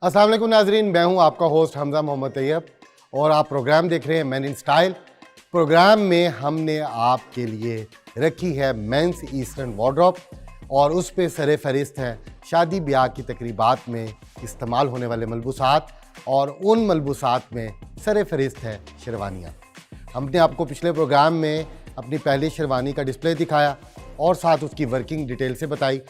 अस्सलाम वालेकुम नाजरीन, मैं हूं आपका होस्ट हमजा मोहम्मद तैयब और आप प्रोग्राम देख रहे हैं मैन इन स्टाइल। प्रोग्राम में हमने आपके लिए रखी है मेंस ईस्टर्न वार्डरोब और उस पे सरे फहरिस्त हैं शादी ब्याह की तकरीबात में इस्तेमाल होने वाले मलबूसात और उन मलबूसात में सरे फहरिस्त है शेरवानियाँ। हमने आपको पिछले प्रोग्राम में अपनी पहली शेरवानी का डिस्प्ले दिखाया और साथ उसकी वर्किंग डिटेल से बताई।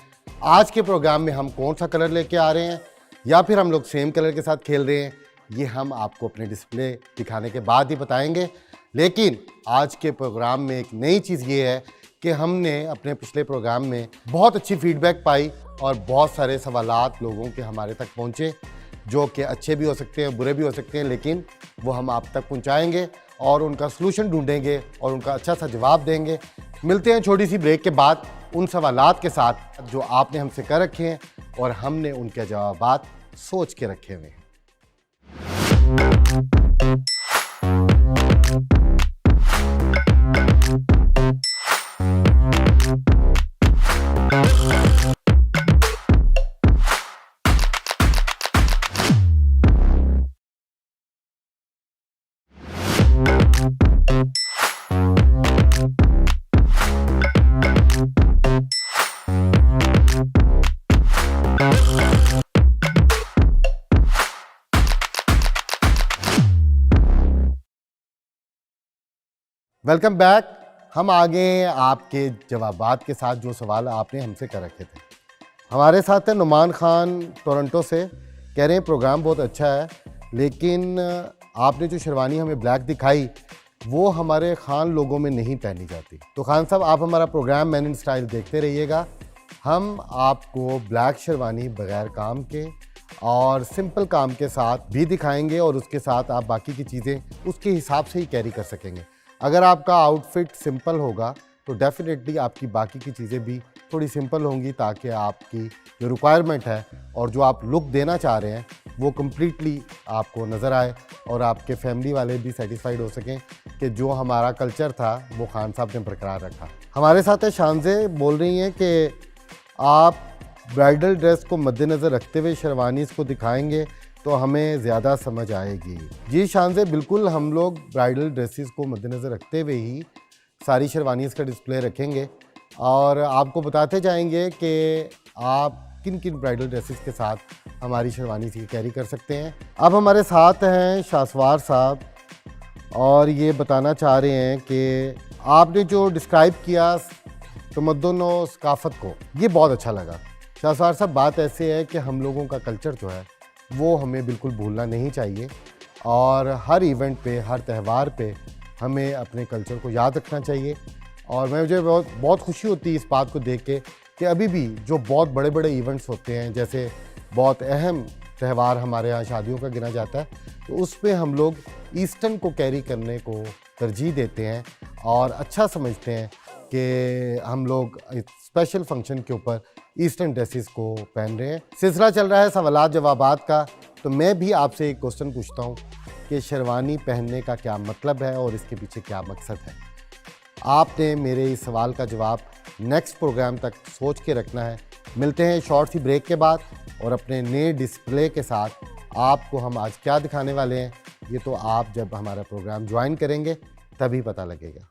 आज के प्रोग्राम में हम कौन सा कलर लेके आ रहे हैं या फिर हम लोग सेम कलर के साथ खेल रहे हैं, ये हम आपको अपने डिस्प्ले दिखाने के बाद ही बताएंगे। लेकिन आज के प्रोग्राम में एक नई चीज़ ये है कि हमने अपने पिछले प्रोग्राम में बहुत अच्छी फीडबैक पाई और बहुत सारे सवालात लोगों के हमारे तक पहुँचे, जो कि अच्छे भी हो सकते हैं, बुरे भी हो सकते हैं, लेकिन वो हम आप तक पहुँचाएँगे और उनका सलूशन ढूंढेंगे और उनका अच्छा सा जवाब देंगे। मिलते हैं छोटी सी ब्रेक के बाद उन सवालात के साथ जो आपने हमसे कर रखे हैं और हमने उनके जवाबात सोच के रखे हुए हैं। Welcome back. हम आगे आपके जवाबात के साथ जो सवाल आपने हमसे कर रखे थे। हमारे साथ है नुमान खान टोरंटो से, कह रहे हैं प्रोग्राम बहुत अच्छा है, लेकिन आपने जो शेरवानी हमें ब्लैक दिखाई वो हमारे खान लोगों में नहीं पहनी जाती। तो खान साहब, आप हमारा प्रोग्राम मैन इन स्टाइल देखते रहिएगा। हम आपको ब्लैक शेरवानी बगैर काम के और सिंपल काम के साथ भी दिखाएंगे और उसके साथ आप बाकी की चीज़ें उसके हिसाब से ही कैरी कर सकेंगे। अगर आपका आउटफिट सिंपल होगा तो डेफिनेटली आपकी बाकी की चीज़ें भी थोड़ी सिंपल होंगी, ताकि आपकी जो रिक्वायरमेंट है और जो आप लुक देना चाह रहे हैं वो कम्प्लीटली आपको नज़र आए और आपके फैमिली वाले भी सेटिस्फाइड हो सकें कि जो हमारा कल्चर था वो खान साहब ने बरकरार रखा। हमारे साथ है शानजे, बोल रही हैं कि आप ब्राइडल ड्रेस को मद्देनज़र रखते हुए शेरवानीज़ को दिखाएंगे तो हमें ज़्यादा समझ आएगी। जी शानजे, बिल्कुल हम लोग ब्राइडल ड्रेसेस को मद्देनज़र रखते हुए ही सारी शेरवानीज़ का डिस्प्ले रखेंगे और आपको बताते जाएंगे कि आप किन किन ब्राइडल ड्रेसेस के साथ हमारी शेरवानी की कैरी कर सकते हैं। अब हमारे साथ हैं शाहसवार साहब और ये बताना चाह रहे हैं कि आपने जो डिस्क्राइब किया तमद्दुन और सकाफत को, ये बहुत अच्छा लगा। शाहसवार साहब, बात ऐसे है कि हम लोगों का कल्चर जो है वो हमें बिल्कुल भूलना नहीं चाहिए और हर इवेंट पे, हर त्यौहार पे हमें अपने कल्चर को याद रखना चाहिए। और मुझे बहुत खुशी होती है इस बात को देख के कि अभी भी जो बहुत बड़े बड़े इवेंट्स होते हैं, जैसे बहुत अहम त्यौहार हमारे यहाँ शादियों का गिना जाता है, तो उस पे हम लोग ईस्टर्न को कैरी करने को तरजीह देते हैं और अच्छा समझते हैं कि हम लोग स्पेशल फंक्शन के ऊपर ईस्टर्न ड्रेसेस को पहन रहे हैं। सिलसिला चल रहा है सवालात जवाबात का, तो मैं भी आपसे एक क्वेश्चन पूछता हूँ कि शेरवानी पहनने का क्या मतलब है और इसके पीछे क्या मकसद है। आपने मेरे इस सवाल का जवाब नेक्स्ट प्रोग्राम तक सोच के रखना है। मिलते हैं शॉर्ट सी ब्रेक के बाद और अपने नए डिस्प्ले के साथ। आपको हम आज क्या दिखाने वाले हैं ये तो आप जब हमारा प्रोग्राम ज्वाइन करेंगे तभी पता लगेगा।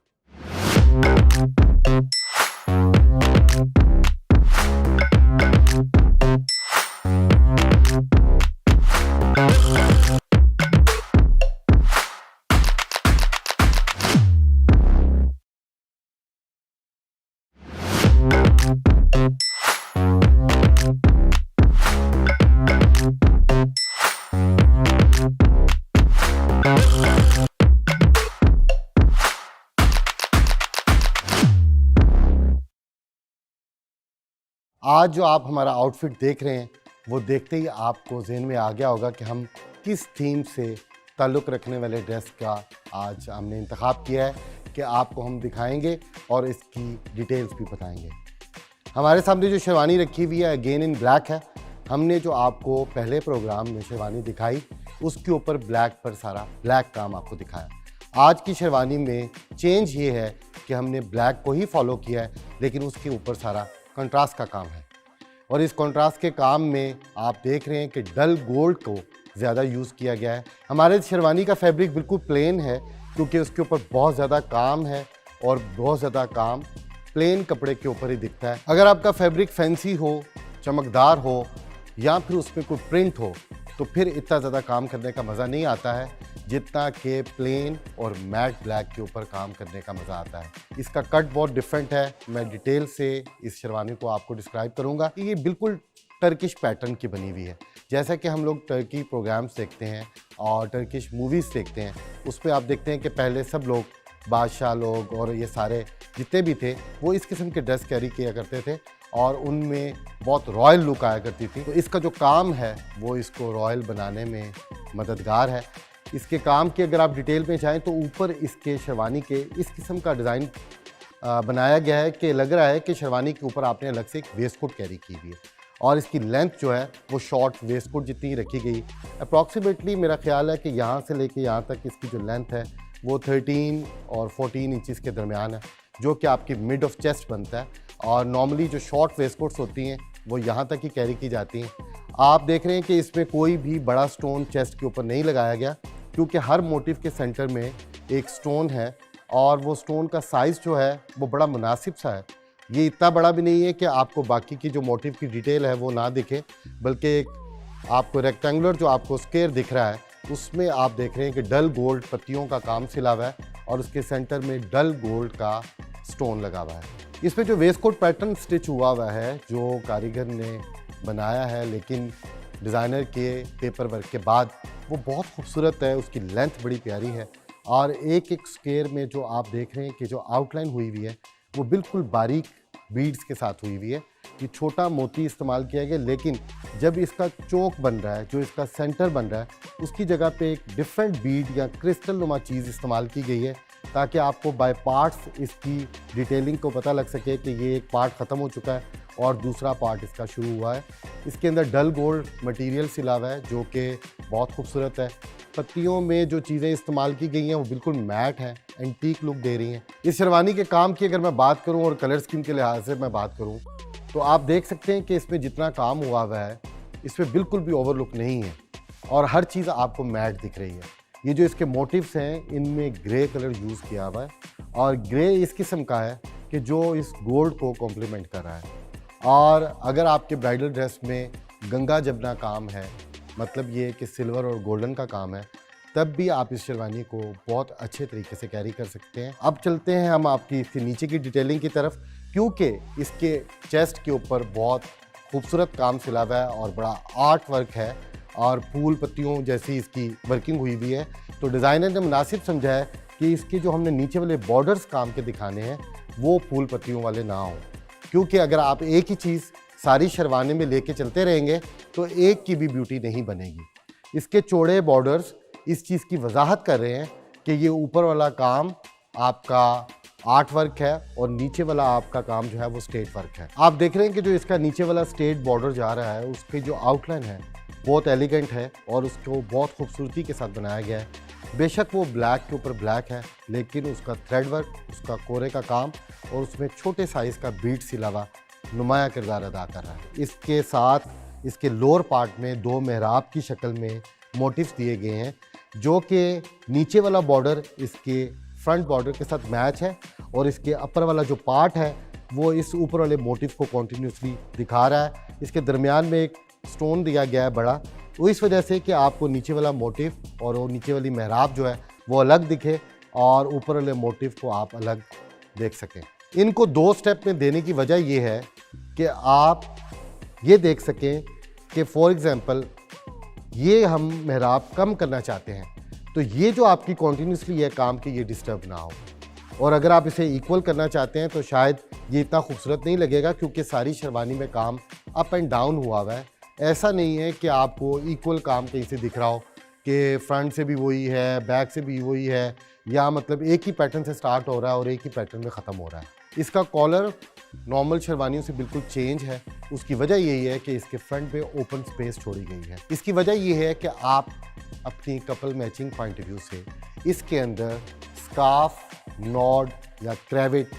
आज जो आप हमारा आउटफिट देख रहे हैं वो देखते ही आपको ज़हन में आ गया होगा कि हम किस थीम से ताल्लुक़ रखने वाले ड्रेस का आज हमने इंतखाब किया है कि आपको हम दिखाएंगे और इसकी डिटेल्स भी बताएंगे। हमारे सामने जो शेरवानी रखी हुई है अगेन इन ब्लैक है। हमने जो आपको पहले प्रोग्राम में शेरवानी दिखाई उसके ऊपर ब्लैक पर सारा ब्लैक काम आपको दिखाया। आज की शेरवानी में चेंज ये है कि हमने ब्लैक को ही फॉलो किया है, लेकिन उसके ऊपर सारा कंट्रास्ट का काम है। और इस कॉन्ट्रास्ट के काम में आप देख रहे हैं कि डल गोल्ड को ज़्यादा यूज़ किया गया है। हमारे शेरवानी का फैब्रिक बिल्कुल प्लेन है क्योंकि उसके ऊपर बहुत ज़्यादा काम है और बहुत ज़्यादा काम प्लेन कपड़े के ऊपर ही दिखता है। अगर आपका फैब्रिक फैंसी हो, चमकदार हो या फिर उसमें कोई प्रिंट हो तो फिर इतना ज़्यादा काम करने का मज़ा नहीं आता है जितना कि प्लेन और मैट ब्लैक के ऊपर काम करने का मज़ा आता है। इसका कट बहुत डिफरेंट है। मैं डिटेल से इस शेरवानी को आपको डिस्क्राइब करूँगा। ये बिल्कुल टर्किश पैटर्न की बनी हुई है। जैसा कि हम लोग टर्की प्रोग्राम्स देखते हैं और टर्किश मूवीज़ देखते हैं, उसमें आप देखते हैं कि पहले सब लोग, बादशाह लोग और ये सारे जितने भी थे, वो इस किस्म के ड्रेस कैरी किया करते थे और उनमें बहुत रॉयल लुक आया करती थी। तो इसका जो काम है वो इसको रॉयल बनाने में मददगार है। इसके काम की अगर आप डिटेल में जाएँ तो ऊपर इसके शेरवानी के इस किस्म का डिज़ाइन बनाया गया है कि लग रहा है कि शेरवानी के ऊपर आपने अलग से एक वेस्ट कोट कैरी की हुई है और इसकी लेंथ जो है वो शॉर्ट वेस्ट कोट जितनी रखी गई। अप्रॉक्सीमेटली मेरा ख्याल है कि यहाँ से लेके यहाँ तक इसकी जो लेंथ है वो 13 और 14 इंचज़ के दरमियान है, जो कि आपकी मिड ऑफ चेस्ट बनता है। और नॉर्मली जो शॉर्ट वेस्ट कोट्स होती हैं वो यहाँ तक ही कैरी की जाती हैं। आप देख रहे हैं कि इसमें कोई भी बड़ा स्टोन चेस्ट के ऊपर नहीं लगाया गया क्योंकि हर मोटिव के सेंटर में एक स्टोन है और वो स्टोन का साइज़ जो है वो बड़ा मुनासिब सा है। ये इतना बड़ा भी नहीं है कि आपको बाकी की जो मोटिव की डिटेल है वो ना दिखे, बल्कि एक आपको रेक्टेंगुलर जो आपको स्क्वायर दिख रहा है उसमें आप देख रहे हैं कि डल गोल्ड पत्तियों का काम सिला हुआ है और उसके सेंटर में डल गोल्ड का स्टोन लगा हुआ है। इसमें जो वेस्ट कोट पैटर्न स्टिच हुआ है जो कारीगर ने बनाया है, लेकिन डिज़ाइनर के पेपर वर्क के बाद वो बहुत खूबसूरत है। उसकी लेंथ बड़ी प्यारी है और एक एक स्क्वायर में जो आप देख रहे हैं कि जो आउटलाइन हुई हुई है वो बिल्कुल बारीक बीड्स के साथ हुई हुई है। ये छोटा मोती इस्तेमाल किया गया, लेकिन जब इसका चौक बन रहा है, जो इसका सेंटर बन रहा है, उसकी जगह पे एक डिफरेंट बीड या क्रिस्टल नुमा चीज़ इस्तेमाल की गई है ताकि आपको बाय पार्ट्स इसकी डिटेलिंग को पता लग सके कि ये एक पार्ट ख़त्म हो चुका है और दूसरा पार्ट इसका शुरू हुआ है। इसके अंदर डल गोल्ड मटेरियल सिला हुआ है जो कि बहुत खूबसूरत है। पत्तियों में जो चीज़ें इस्तेमाल की गई हैं वो बिल्कुल मैट हैं, एंटीक लुक दे रही हैं। इस शेरवानी के काम की अगर मैं बात करूं और कलर स्कीम के लिहाज से मैं बात करूं तो आप देख सकते हैं कि इसमें जितना काम हुआ है इसमें बिल्कुल भी ओवरलुक नहीं है और हर चीज़ आपको मैट दिख रही है। ये जो इसके मोटिव्स हैं इनमें ग्रे कलर यूज़ किया हुआ है और ग्रे इस किस्म का है कि जो इस गोल्ड को कॉम्प्लीमेंट कर रहा है। और अगर आपके ब्राइडल ड्रेस में गंगा जमुना काम है, मतलब ये कि सिल्वर और गोल्डन का काम है, तब भी आप इस शेरवानी को बहुत अच्छे तरीके से कैरी कर सकते हैं। अब चलते हैं हम आपकी इसके नीचे की डिटेलिंग की तरफ, क्योंकि इसके चेस्ट के ऊपर बहुत खूबसूरत काम सिला हुआ है और बड़ा आर्ट वर्क है और फूल पत्तियों जैसी इसकी वर्किंग हुई हुई है। तो डिज़ाइनर ने मुनासिब समझा है कि इसके जो हमने नीचे वाले बॉर्डर्स काम के दिखाने हैं वो फूल पत्तियों वाले ना हों, क्योंकि अगर आप एक ही चीज़ सारी शेरवानी में लेके चलते रहेंगे तो एक की भी ब्यूटी नहीं बनेगी। इसके चौड़े बॉर्डर्स इस चीज़ की वजाहत कर रहे हैं कि ये ऊपर वाला काम आपका आर्ट वर्क है और नीचे वाला आपका काम जो है वो स्टेट वर्क है। आप देख रहे हैं कि जो इसका नीचे वाला स्टेट बॉर्डर जा रहा है उसकी जो आउटलाइन है बहुत एलिगेंट है और उसको बहुत खूबसूरती के साथ बनाया गया है। बेशक वो ब्लैक के ऊपर ब्लैक है, लेकिन उसका थ्रेड वर्क, उसका कोरे का काम और उसमें छोटे साइज़ का बीट सिलावा नुमाया किरदार अदा कर रहा है। इसके साथ इसके लोअर पार्ट में दो मेहराब की शक्ल में मोटिव्स दिए गए हैं, जो कि नीचे वाला बॉर्डर इसके फ्रंट बॉर्डर के साथ मैच है और इसके अपर वाला जो पार्ट है वो इस ऊपर वाले मोटिव को कॉन्टीन्यूसली दिखा रहा है। इसके दरमियान में एक स्टोन दिया गया है बड़ा, तो इस वजह से कि आपको नीचे वाला मोटिव और वो नीचे वाली मेहराब जो है वो अलग दिखे और ऊपर वाले मोटिव को आप अलग देख सकें। इनको दो स्टेप में देने की वजह ये है कि आप ये देख सकें कि फॉर एग्ज़ाम्पल ये हम मेहराब कम करना चाहते हैं तो ये जो आपकी कॉन्टीन्यूसली है काम की ये डिस्टर्ब ना हो, और अगर आप इसे इक्वल करना चाहते हैं तो शायद ये इतना खूबसूरत नहीं लगेगा, क्योंकि सारी शेरवानी में काम अप एंड डाउन हुआ है। ऐसा नहीं है कि आपको इक्वल काम कहीं से दिख रहा हो कि फ्रंट से भी वही है, बैक से भी वही है, या मतलब एक ही पैटर्न से स्टार्ट हो रहा है और एक ही पैटर्न में ख़त्म हो रहा है। इसका कॉलर नॉर्मल शेरवानियों से बिल्कुल चेंज है। उसकी वजह यही है कि इसके फ्रंट पे ओपन स्पेस छोड़ी गई है। इसकी वजह ये है कि आप अपनी couple matching point of view से इसके अंदर स्कार्फ, नॉड या क्रेविट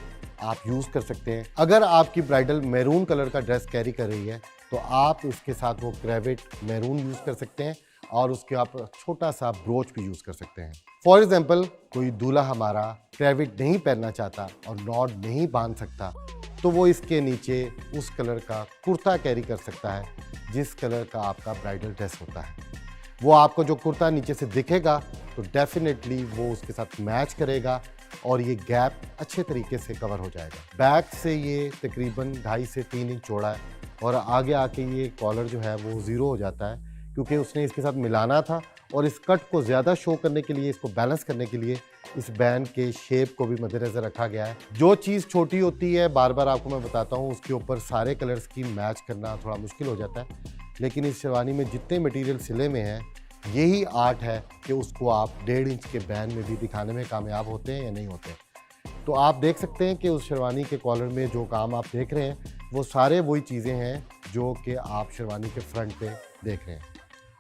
आप यूज़ कर सकते हैं। अगर आपकी ब्राइडल मैरून कलर का ड्रेस कैरी कर रही है तो आप इसके साथ वो क्रेविट मैरून यूज़ कर सकते हैं और उसके आप छोटा सा ब्रोच भी यूज़ कर सकते हैं। फॉर एग्जाम्पल कोई दूल्हा हमारा क्रेविट नहीं पहनना चाहता और नॉट नहीं बांध सकता, तो वो इसके नीचे उस कलर का कुर्ता कैरी कर सकता है जिस कलर का आपका ब्राइडल ड्रेस होता है। वो आपको जो कुर्ता नीचे से दिखेगा तो डेफिनेटली वो उसके साथ मैच करेगा और ये गैप अच्छे तरीके से कवर हो जाएगा। बैक से ये तकरीबन 2.5 से 3 इंच चौड़ा है और आगे आके ये कॉलर जो है वो ज़ीरो हो जाता है क्योंकि उसने इसके साथ मिलाना था और इस कट को ज़्यादा शो करने के लिए, इसको बैलेंस करने के लिए इस बैंड के शेप को भी मद्देनज़र रखा गया है। जो चीज़ छोटी होती है, बार बार आपको मैं बताता हूँ, उसके ऊपर सारे कलर्स की मैच करना थोड़ा मुश्किल हो जाता है, लेकिन इस शेरवानी में जितने मटेरियल सिले में हैं, यही आर्ट है कि उसको आप 1.5 इंच के बैंड में भी दिखाने में कामयाब होते हैं या नहीं होते। तो आप देख सकते हैं कि उस शेरवानी के कॉलर में जो काम आप देख रहे हैं वो सारे वही चीज़ें हैं जो कि आप शेरवानी के फ्रंट पे देख रहे हैं।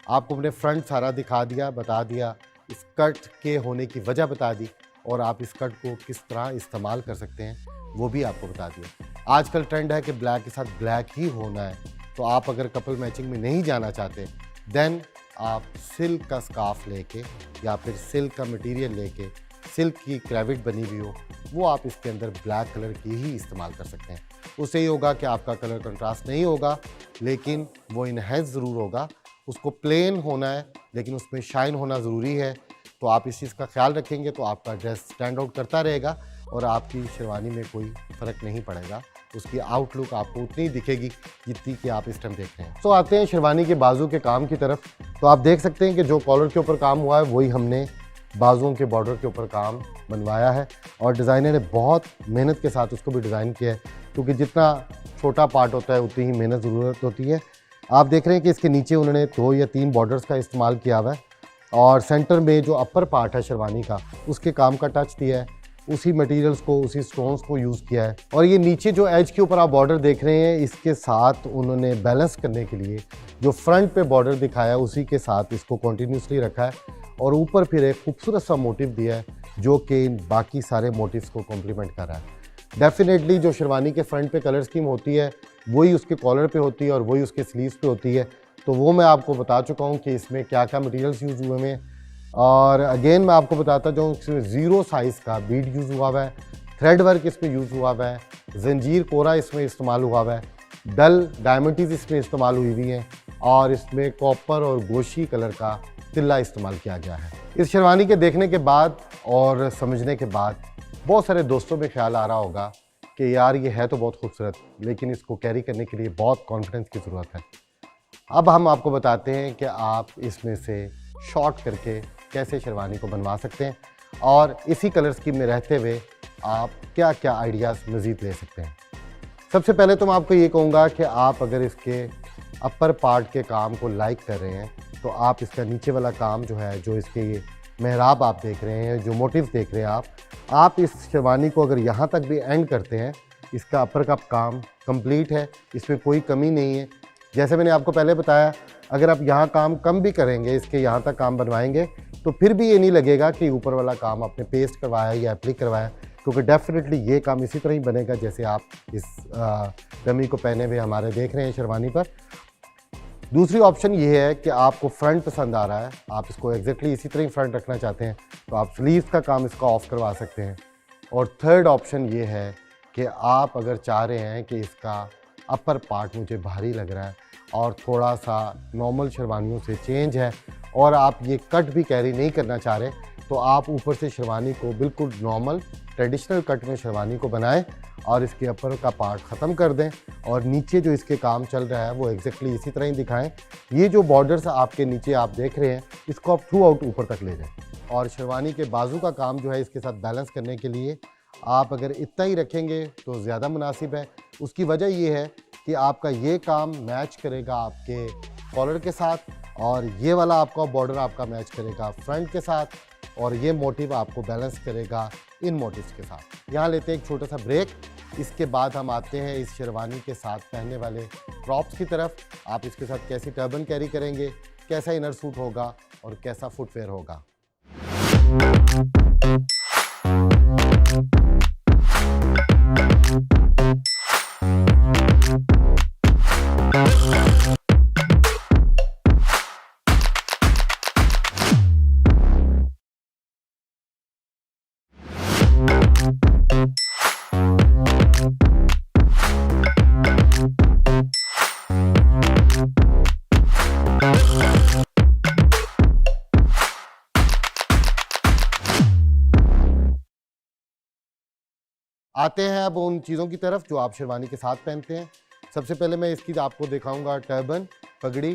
आपको अपने फ्रंट सारा दिखा दिया, बता दिया, इस कट के होने की वजह बता दी और आप इस कट को किस तरह इस्तेमाल कर सकते हैं वो भी आपको बता दिया। आजकल ट्रेंड है कि ब्लैक के साथ ब्लैक ही होना है, तो आप अगर कपल मैचिंग में नहीं जाना चाहते देन आप सिल्क का स्कार्फ लेके या फिर सिल्क का मटेरियल लेके, सिल्क की क्रेविट बनी हुई हो, वो आप इसके अंदर ब्लैक कलर की ही इस्तेमाल कर सकते हैं। उससे ये होगा कि आपका कलर कंट्रास्ट नहीं होगा लेकिन वो इनहेंस ज़रूर होगा। उसको प्लेन होना है लेकिन उसमें शाइन होना ज़रूरी है। तो आप इस चीज़ का ख्याल रखेंगे तो आपका ड्रेस स्टैंड आउट करता रहेगा और आपकी शेरवानी में कोई फ़र्क नहीं पड़ेगा। उसकी आउटलुक आपको उतनी दिखेगी जितनी कि आप इस टाइम देख रहे हैं। तो आते हैं शेरवानी के बाजू के काम की तरफ। तो आप देख सकते हैं कि जो कॉलर के ऊपर काम हुआ है वही हमने बाजुओं के बॉर्डर के ऊपर काम बनवाया है और डिज़ाइनर ने बहुत मेहनत के साथ उसको भी डिज़ाइन किया है क्योंकि जितना छोटा पार्ट होता है उतनी ही मेहनत ज़रूरत होती है। आप देख रहे हैं कि इसके नीचे उन्होंने 2 या 3 बॉर्डर्स का इस्तेमाल किया हुआ है और सेंटर में जो अपर पार्ट है शेरवानी का उसके काम का टच दिया है, उसी मटेरियल्स को, उसी स्टोन्स को यूज़ किया है। और ये नीचे जो एज के ऊपर आप बॉर्डर देख रहे हैं इसके साथ उन्होंने बैलेंस करने के लिए जो फ्रंट पे बॉर्डर दिखाया है उसी के साथ इसको कॉन्टीन्यूसली रखा है और ऊपर फिर एक खूबसूरत सा मोटिव दिया है जो कि बाकी सारे मोटिव्स को कॉम्प्लीमेंट कर रहा है। डेफिनेटली जो शेरवानी के फ्रंट पे कलर स्कीम होती है वही उसके कॉलर पे होती है और वही उसके स्लीव्स पे होती है, तो वो मैं आपको बता चुका हूँ कि इसमें क्या क्या मटेरियल्स यूज़ हुए हैं। और अगेन मैं आपको बताता जाऊँ इसमें 0 साइज़ का बीड यूज़ हुआ हुआ है, थ्रेड वर्क इसमें यूज़ हुआ हुआ है, जंजीर कोरा इसमें इस्तेमाल हुआ हुआ है, डल डायमंड्स इसमें इस्तेमाल हुई हुई हैं और इसमें कॉपर और गोशी कलर का तिल्ला इस्तेमाल किया गया है। इस शेरवानी के देखने के बाद और समझने के बाद बहुत सारे दोस्तों में ख्याल आ रहा होगा कि यार ये है तो बहुत खूबसूरत लेकिन इसको कैरी करने के लिए बहुत कॉन्फिडेंस की ज़रूरत है। अब हम आपको बताते हैं कि आप इसमें से शॉर्ट करके कैसे शेरवानी को बनवा सकते हैं और इसी कलर स्कीम में रहते हुए आप क्या क्या आइडियाज़ मज़ीद ले सकते हैं। सबसे पहले तो मैं आपको ये कहूँगा कि आप अगर इसके अपर पार्ट के काम को लाइक कर रहे हैं तो आप इसका नीचे वाला काम जो है, जो इसके ये मेहराब आप देख रहे हैं, जो मोटिव्स देख रहे हैं आप इस शेरवानी को अगर यहाँ तक भी एंड करते हैं, इसका अपर का काम कंप्लीट है, इसमें कोई कमी नहीं है। जैसे मैंने आपको पहले बताया, अगर आप यहाँ काम कम भी करेंगे, इसके यहाँ तक काम बनवाएंगे तो फिर भी ये नहीं लगेगा कि ऊपर वाला काम आपने पेस्ट करवाया या एप्लिक करवाया, क्योंकि डेफिनेटली ये काम इसी तरह ही बनेगा जैसे आप इस डमी को पहने हुए हमारे देख रहे हैं शेरवानी पर। दूसरी ऑप्शन ये है कि आपको फ्रंट पसंद आ रहा है, आप इसको एग्जैक्टली इसी तरह ही फ्रंट रखना चाहते हैं तो आप स्लीव्स का काम इसका ऑफ करवा सकते हैं। और थर्ड ऑप्शन ये है कि आप अगर चाह रहे हैं कि इसका अपर पार्ट मुझे भारी लग रहा है और थोड़ा सा नॉर्मल शेरवानियों से चेंज है और आप ये कट भी कैरी नहीं करना चाह रहे, तो आप ऊपर से शेरवानी को बिल्कुल नॉर्मल ट्रेडिशनल कट में शेरवानी को बनाएं और इसके अपर का पार्ट ख़त्म कर दें और नीचे जो इसके काम चल रहा है वो एग्जैक्टली इसी तरह ही दिखाएं। ये जो बॉर्डर्स आपके नीचे आप देख रहे हैं इसको आप थ्रू आउट ऊपर तक ले जाएं और शेरवानी के बाजू का काम जो है इसके साथ बैलेंस करने के लिए आप अगर इतना ही रखेंगे तो ज़्यादा मुनासिब है। उसकी वजह ये है कि आपका ये काम मैच करेगा आपके कॉलर के साथ और ये वाला आपका बॉर्डर आपका मैच करेगा फ्रंट के साथ और ये मोटिव आपको बैलेंस करेगा इन मोटिव्स के साथ। यहाँ लेते हैं एक छोटा सा ब्रेक, इसके बाद हम आते हैं इस शेरवानी के साथ पहनने वाले प्रॉप्स की तरफ। आप इसके साथ कैसी टर्बन कैरी करेंगे, कैसा इनर सूट होगा और कैसा फुटवेयर होगा। आते हैं अब उन चीज़ों की तरफ जो आप शेरवानी के साथ पहनते हैं। सबसे पहले मैं इसकी आपको दिखाऊंगा टर्बन, पगड़ी,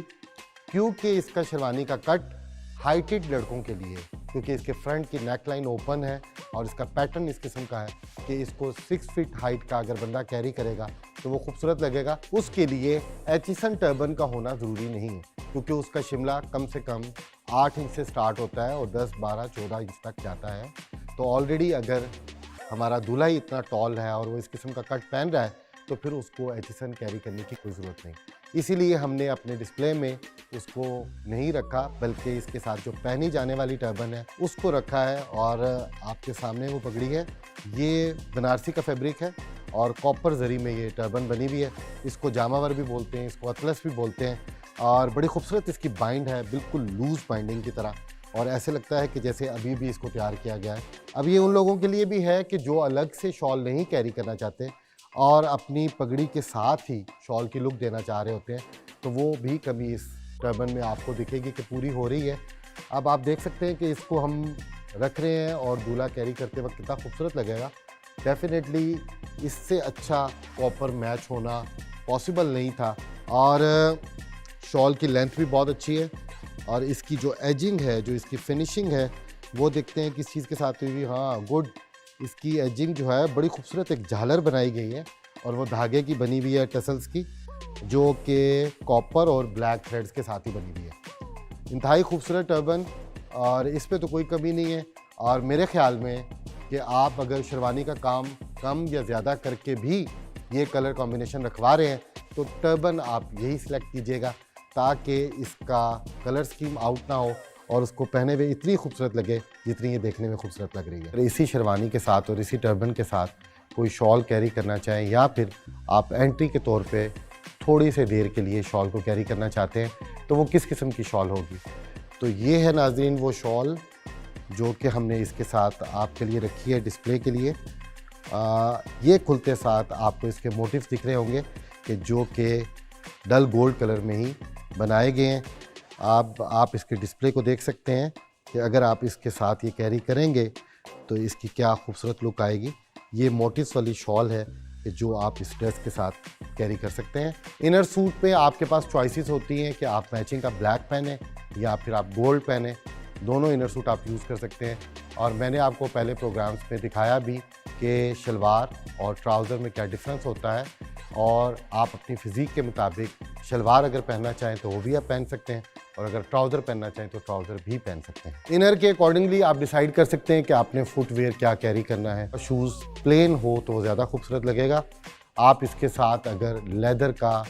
क्योंकि इसका शेरवानी का कट हाइटेड लड़कों के लिए, क्योंकि इसके फ्रंट की नेक लाइन ओपन है और इसका पैटर्न इस किस्म का है कि इसको 6 फीट हाइट का अगर बंदा कैरी करेगा तो वो खूबसूरत लगेगा। उसके लिए एचिसन टर्बन का होना ज़रूरी नहीं है, क्योंकि उसका शिमला कम से कम 8 इंच से स्टार्ट होता है और 10, 12, 14 इंच तक जाता है। तो ऑलरेडी अगर हमारा दूल्हा ही इतना टॉल है और वो इस किस्म का कट पहन रहा है तो फिर उसको एचिसन कैरी करने की कोई ज़रूरत नहीं। इसीलिए हमने अपने डिस्प्ले में उसको नहीं रखा, बल्कि इसके साथ जो पहनी जाने वाली टर्बन है उसको रखा है। और आपके सामने वो पगड़ी है, ये बनारसी का फैब्रिक है और कॉपर जरी में ये टर्बन बनी हुई है। इसको जामावर भी बोलते हैं, इसको अतलस भी बोलते हैं और बड़ी खूबसूरत इसकी बाइंड है, बिल्कुल लूज़ बाइंडिंग की तरह, और ऐसे लगता है कि जैसे अभी भी इसको तैयार किया गया है। अब ये उन लोगों के लिए भी है कि जो अलग से शॉल नहीं कैरी करना चाहते और अपनी पगड़ी के साथ ही शॉल की लुक देना चाह रहे होते हैं, तो वो भी कमी इस टर्बन में आपको दिखेगी कि पूरी हो रही है। अब आप देख सकते हैं कि इसको हम रख रहे हैं और दूल्हा कैरी करते वक्त कितना खूबसूरत लगेगा। डेफिनेटली इससे अच्छा कॉपर मैच होना पॉसिबल नहीं था। और शॉल की लेंथ भी बहुत अच्छी है और इसकी जो एजिंग है, जो इसकी फिनिशिंग है, वो देखते हैं किस चीज़ के साथ हुई हुई। हाँ, गुड, इसकी एजिंग जो है बड़ी खूबसूरत एक झालर बनाई गई है और वो धागे की बनी हुई है, टसल्स की, जो कि कॉपर और ब्लैक थ्रेड्स के साथ ही बनी हुई है। इंतहाई खूबसूरत टर्बन और इस पे तो कोई कमी नहीं है। और मेरे ख्याल में कि आप अगर शेरवानी का काम कम या ज़्यादा करके भी ये कलर कॉम्बिनेशन रखवा रहे हैं तो टर्बन आप यही सिलेक्ट कीजिएगा, ताकि इसका कलर स्कीम आउट ना हो और उसको पहने हुए इतनी खूबसूरत लगे जितनी ये देखने में खूबसूरत लग रही है। इसी शेरवानी के साथ और इसी टर्बन के साथ कोई शॉल कैरी करना चाहें या फिर आप एंट्री के तौर पे थोड़ी सी देर के लिए शॉल को कैरी करना चाहते हैं, तो वो किस किस्म की शॉल होगी। तो ये है नाज़रीन वो शॉल जो कि हमने इसके साथ आपके लिए रखी है डिस्प्ले के लिए। ये खुलते साथ आपको इसके मोटिव्स दिख रहे होंगे कि जो कि डल गोल्ड कलर में ही बनाए गए हैं। आप इसके डिस्प्ले को देख सकते हैं कि अगर आप इसके साथ ये कैरी करेंगे तो इसकी क्या खूबसूरत लुक आएगी। ये मोटिव्स वाली शॉल है कि जो आप इस ड्रेस के साथ कैरी कर सकते हैं। इनर सूट पे आपके पास चॉइसेस होती हैं कि आप मैचिंग का ब्लैक पहने या फिर आप गोल्ड पहने, दोनों इनर सूट आप यूज़ कर सकते हैं। और मैंने आपको पहले प्रोग्राम्स में दिखाया भी कि शलवार और ट्राउज़र में क्या डिफरेंस होता है, और आप अपनी फ़िज़ीक के मुताबिक शलवार अगर पहनना चाहें तो वो भी आप पहन सकते हैं और अगर ट्राउज़र पहनना चाहें तो ट्राउज़र भी पहन सकते हैं। इनर के अकॉर्डिंगली आप डिसाइड कर सकते हैं कि आपने फुटवेयर क्या कैरी करना है। शूज़ प्लेन हो तो ज़्यादा खूबसूरत लगेगा। आप इसके साथ अगर लेदर का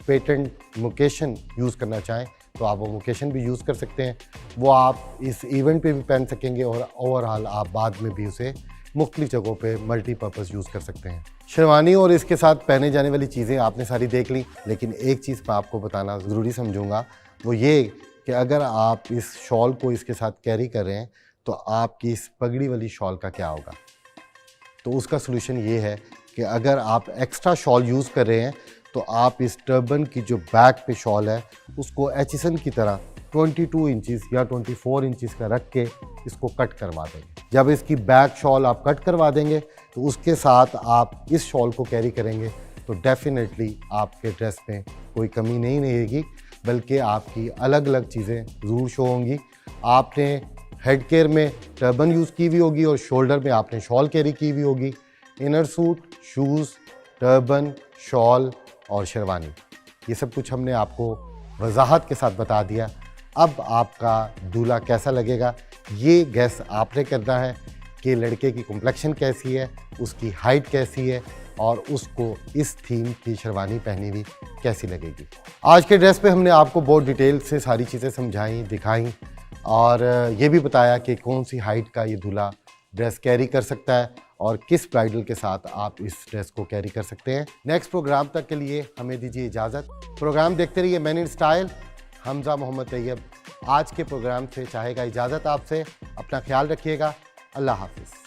पेटेंट मुकेशन यूज़ करना चाहें तो आप वो मुकेशन भी यूज़ कर सकते हैं। वो आप इस इवेंट पे भी पहन सकेंगे और ओवरऑल आप बाद में भी उसे मुख्तलिफ जगहों पे मल्टीपर्पज़ यूज़ कर सकते हैं। शेरवानी और इसके साथ पहने जाने वाली चीज़ें आपने सारी देख ली, लेकिन एक चीज़ मैं आपको बताना ज़रूरी समझूंगा, वो ये कि अगर आप इस शॉल को इसके साथ कैरी कर रहे हैं तो आपकी इस पगड़ी वाली शॉल का क्या होगा। तो उसका सलूशन ये है कि अगर आप एक्स्ट्रा शॉल यूज़ कर रहे हैं तो आप इस टर्बन की जो बैक पे शॉल है उसको एचिसन की तरह 22 इंचज़ या 24 इंचज़ का रख के इसको कट करवा देंगे। जब इसकी बैक शॉल आप कट करवा देंगे तो उसके साथ आप इस शॉल को कैरी करेंगे तो डेफिनेटली आपके ड्रेस में कोई कमी नहीं रहेगी, बल्कि आपकी अलग अलग चीज़ें ज़रूर शो होंगी। आपने हेड केयर में टर्बन यूज़ की हुई होगी और शोल्डर में आपने शॉल कैरी की हुई होगी। Inner suit, shoes, turban, shawl और शेरवानी, ये सब कुछ हमने आपको वजाहत के साथ बता दिया। अब आपका दूल्हा कैसा लगेगा ये गैस आपने करना है कि लड़के की कॉम्प्लेक्शन कैसी है, उसकी हाइट कैसी है और उसको इस थीम की शेरवानी पहनी हुई कैसी लगेगी। आज के ड्रेस पे हमने आपको बहुत डिटेल से सारी चीज़ें समझाई, दिखाई और ये भी बताया कि कौन सी हाइट का ये दूल्हा ड्रेस कैरी कर सकता है और किस ब्राइडल के साथ आप इस ड्रेस को कैरी कर सकते हैं। नेक्स्ट प्रोग्राम तक के लिए हमें दीजिए इजाज़त। प्रोग्राम देखते रहिए man in style. Hamza Mohammad Tayyab आज के प्रोग्राम से चाहेगा इजाज़त आपसे। अपना ख्याल रखिएगा। अल्लाह हाफिज़।